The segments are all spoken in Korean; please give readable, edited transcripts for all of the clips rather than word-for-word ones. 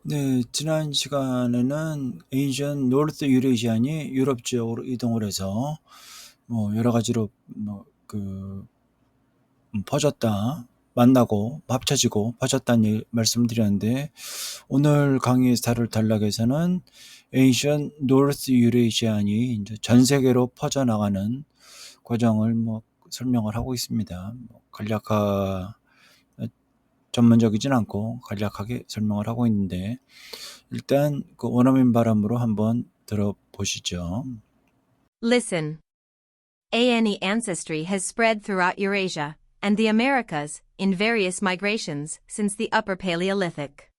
네, 지난 시간에는 에이전 노르스 유레시안이 유럽 지역으로 이동을 해서 뭐 여러 가지로 퍼졌다, 만나고 합쳐지고 퍼졌다는 말씀드렸는데, 오늘 강의 다룰 단락에서는 에이전 노르스 유레시안이 이제 전 세계로 퍼져나가는 과정을 설명을 하고 있습니다. 전문적이진 않고 간략하게 설명을 하고 있는데, 일단 그 원어민 발음으로 한번 들어보시죠. Listen. ANE ancestry has spread throughout Eurasia and the Americas in various migrations since the Upper Paleolithic.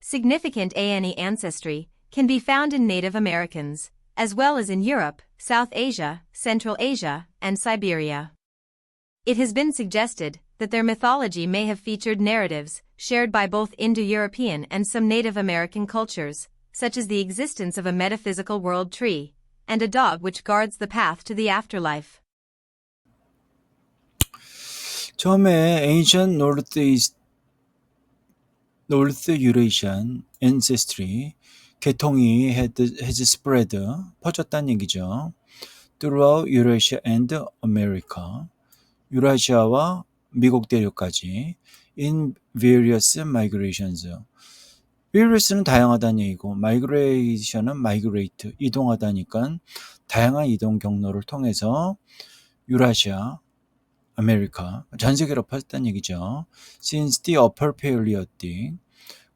Significant ANE ancestry can be found in Native Americans, as well as in Europe, South Asia, Central Asia, and Siberia. It has been suggested that their mythology may have featured narratives shared by both Indo-European and some Native American cultures, such as the existence of a metaphysical world tree, and a dog which guards the path to the afterlife. 처음에 Ancient North Eurasian Ancestry 계통이 has spread 퍼졌다는 얘기죠. Throughout Eurasia and America, 유라시아와 미국 대륙까지 in various migrations. various는 다양하다는 얘기고, migration은 migrate, 이동하다니까 다양한 이동 경로를 통해서 유라시아, 아메리카, 전 세계로 퍼졌다는 얘기죠. Since the Upper Paleolithic,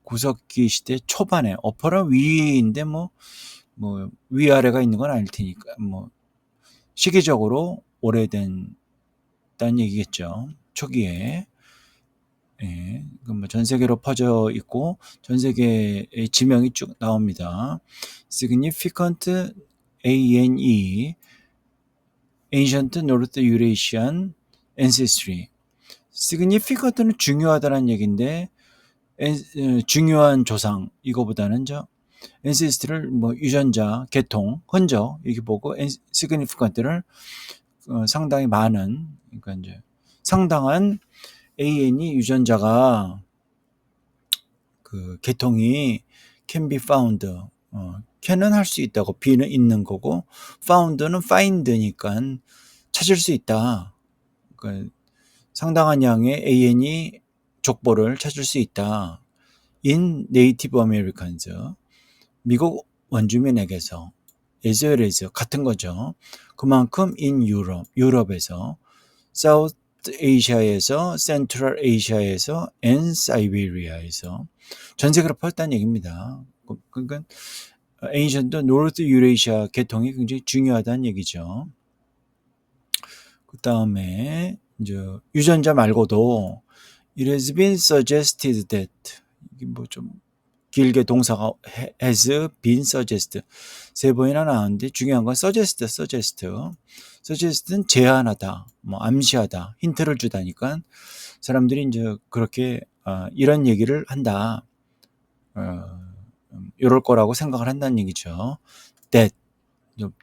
구석기 시대 초반에, upper은 위인데 위아래가 있는 건 아닐 테니까 시기적으로 오래된 다는 얘기겠죠. 초기에. 예, 전 세계로 퍼져 있고 전 세계의 지명이 쭉 나옵니다. Significant ANE, Ancient North Eurasian Ancestry. Significant는 중요하다는 얘기인데, 중요한 조상, 이거보다는 ancestry를 유전자, 계통, 흔적 이렇게 보고 significant를 상당히 많은, 그러니까 이제 상당한 ANE 유전자가 그 계통이 can be found, can은 할 수 있다고, be는 있는 거고, found는 find니까 찾을 수 있다. 그러니까 상당한 양의 ANE 족보를 찾을 수 있다. in Native Americans, 미국 원주민에게서, as well as 같은 거죠. 그만큼 in Europe, 유럽에서, South Asia에서, Central Asia에서, and Siberia에서 전 세계로 퍼졌다는 얘기입니다. 그러니까 Ancient North Eurasia 계통이 굉장히 중요하다는 얘기죠. 그 다음에 이제 유전자 말고도 it has been suggested that, 이게 좀 길게 동사가 has been suggested 세 번이나 나왔는데, 중요한 건 suggest는 제안하다, 암시하다, 힌트를 주다니까 사람들이 이제 그렇게 이런 얘기를 한다, 이럴 거라고 생각을 한다는 얘기죠. that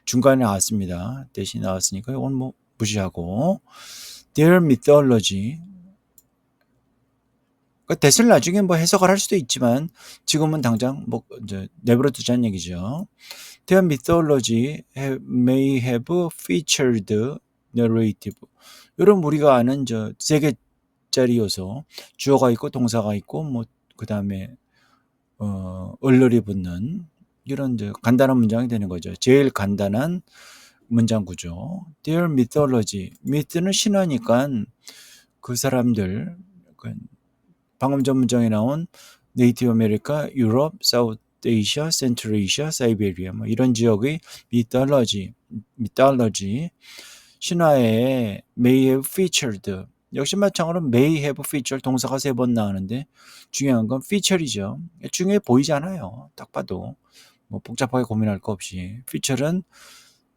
중간에 나왔습니다. that이 나왔으니까 이건 무시하고, their mythology, that을 나중에 해석을 할 수도 있지만 지금은 당장 이제 내버려 두자는 얘기죠. Their mythology may have featured narrative. 이런 우리가 아는 세 개짜리 요소, 주어가 있고 동사가 있고 그 다음에 얼렬이 붙는 이런 간단한 문장이 되는 거죠. 제일 간단한 문장 구조. Their mythology, myth는 신화니까 그 사람들, 방금 전 문장에 나온 네이티브 아메리카, 유럽, 사우스 아시아, 센트럴 아시아, 사이베리아 이런 지역의 mythology 신화에 may have featured, 역시 마찬가지로 may have featured 동사가 3번 나오는데 중요한 건 feature이죠. 중요해 보이잖아요. 딱 봐도 복잡하게 고민할 거 없이. feature는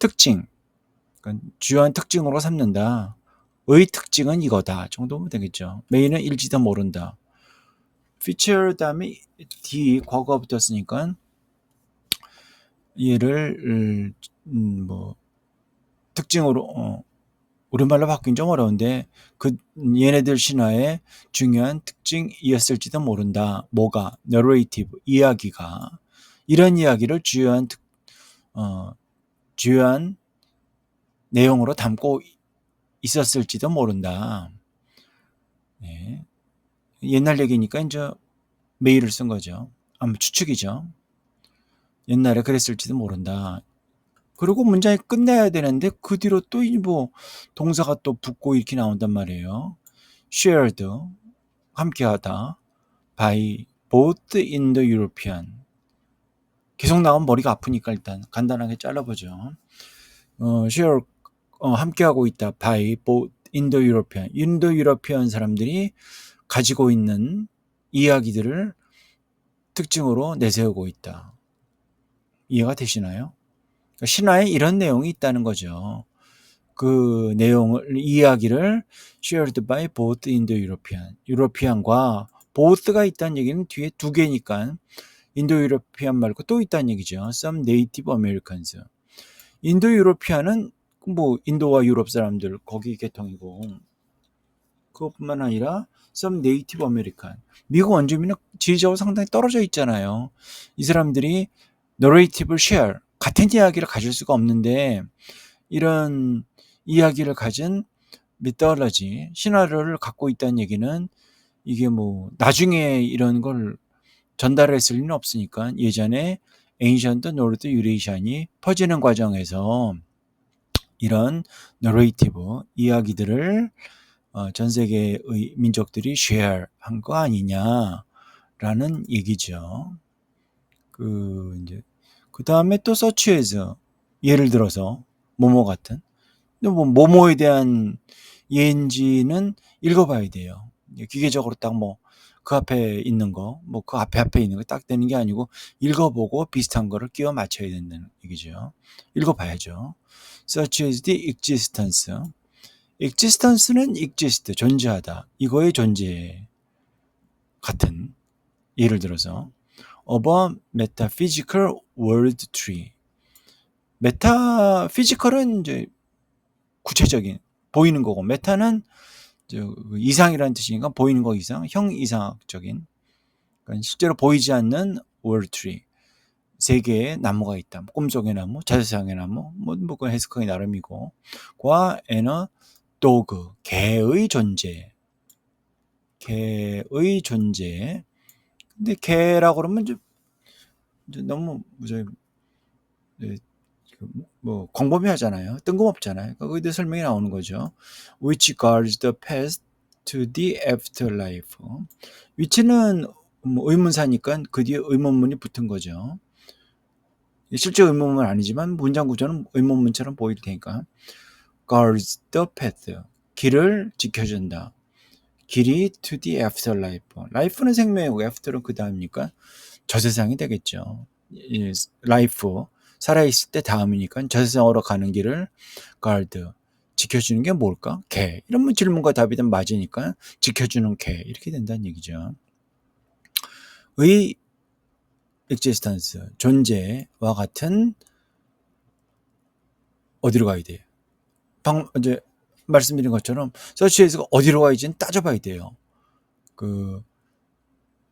특징, 그러니까 주요한 특징으로 삼는다. 의 특징은 이거다 정도면 되겠죠. may는 일지도 모른다. feature 다음에 d 과거가 붙었으니까 얘를 특징으로 우리말로 바뀌긴 좀 어려운데 얘네들 신화의 중요한 특징이었을지도 모른다. 뭐가? narrative, 이야기가. 이런 이야기를 주요한 내용으로 담고 있었을지도 모른다. 네. 옛날 얘기니까 이제 메일을 쓴 거죠. 아마 추측이죠. 옛날에 그랬을지도 모른다. 그리고 문장이 끝내야 되는데 그 뒤로 또 뭐 동사가 또 붙고 이렇게 나온단 말이에요. shared, 함께하다. by both in the European. 계속 나오면 머리가 아프니까 일단 간단하게 잘라보죠. share, 함께하고 있다. by both in the European. 인도 유러피안 사람들이 가지고 있는 이야기들을 특징으로 내세우고 있다. 이해가 되시나요? 신화에 이런 내용이 있다는 거죠. 그 이야기를 shared by both in the European. 유러피안과 both가 있다는 얘기는 뒤에 두 개니까 인도 유러피안 말고 또 있다는 얘기죠. Some Native Americans. 인도 유러피안은 뭐 인도와 유럽 사람들 거기 계통이고 그것뿐만 아니라 some Native American. 미국 원주민은 지리적으로 상당히 떨어져 있잖아요. 이 사람들이 narrative를 share, 같은 이야기를 가질 수가 없는데 이런 이야기를 가진 mythology, 신화를 갖고 있다는 얘기는 이게 뭐 나중에 이런 걸 전달했을 리는 없으니까 예전에 ancient North Eurasian이 퍼지는 과정에서 이런 narrative, 이야기들을 전 세계의 민족들이 share 한 거 아니냐라는 얘기죠. 그 다음에 또 such as, 예를 들어서 뭐뭐 같은. 근데 뭐 뭐뭐에 대한 예인지는 읽어봐야 돼요. 기계적으로 딱 뭐 그 앞에 있는 거, 뭐 그 앞에 있는 거 딱 되는 게 아니고 읽어보고 비슷한 거를 끼워 맞춰야 된다는 얘기죠. 읽어봐야죠. Such as the existence. existence는 exist, 존재하다. 이거의 존재 같은. 예를 들어서 of a metaphysical world tree. 메타피지컬은 이제 구체적인 보이는 거고 메타는 이상이라는 뜻이니까 보이는 거 이상, 형이상학적인 그러니까 실제로 보이지 않는 world tree. 세 개의 나무가 있다. 꿈속의 나무, 자세상의 나무, 뭐 그건 해석하기 나름이고 과 and a dog, 개의 존재. 개의 존재. 근데 개라고 그러면 이제 너무 뭐 광범위하잖아요. 뜬금없잖아요. 거기에 설명이 나오는 거죠. Which guards the path to the afterlife. 위치는 뭐 의문사니까 그 뒤에 의문문이 붙은 거죠. 실제 의문문은 아니지만 문장 구조는 의문문처럼 보일 테니까. Guards the path. 길을 지켜준다. 길이 to the afterlife. life는 생명이고 after는 그 다음이니까 저세상이 되겠죠. life. 살아있을 때 다음이니까 저세상으로 가는 길을 guard. 지켜주는 게 뭘까? 개. 이런 질문과 답이 든 맞으니까 지켜주는 개. 이렇게 된다는 얘기죠. 의 existence. 존재와 같은 어디로 가야 돼요? 이제 말씀드린 것처럼 서치에서 어디로 가야지는 따져봐야 돼요. 그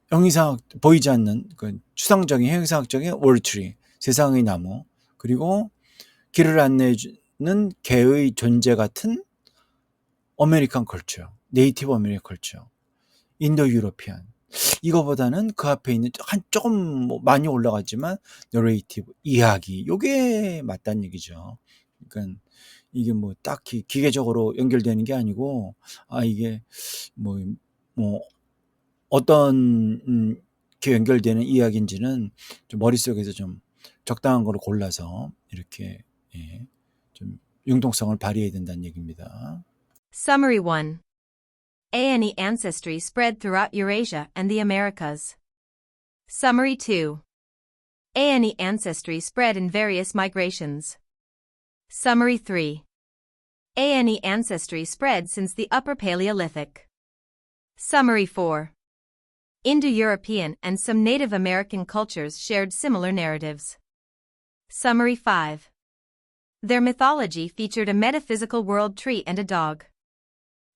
형이상 보이지 않는 그 추상적인 형이상학적인 월트리, 세상의 나무, 그리고 길을 안내해주는 개의 존재 같은 아메리칸 컬처, 네이티브 아메리칸 컬처, 인도 유로피안. 이거보다는 그 앞에 있는 조금 뭐 많이 올라갔지만 너레이티브, 이야기, 요게 맞다는 얘기죠. 그러니까 이게 뭐 딱히 기계적으로 연결되는 게 아니고 이게 뭐 어떤 게 연결되는 이야기인지는 좀 머릿속에서 좀 적당한 거를 골라서 이렇게 좀 융통성을 발휘해야 된다는 얘기입니다. Summary 1. ANE ancestry spread throughout Eurasia and the Americas. Summary 2. ANE ancestry spread in various migrations. Summary 3. ANE ancestry spread since the Upper Paleolithic. Summary 4. Indo-European and some Native American cultures shared similar narratives. Summary 5. Their mythology featured a metaphysical world tree and a dog.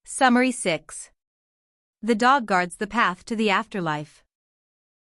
Summary 6. The dog guards the path to the afterlife.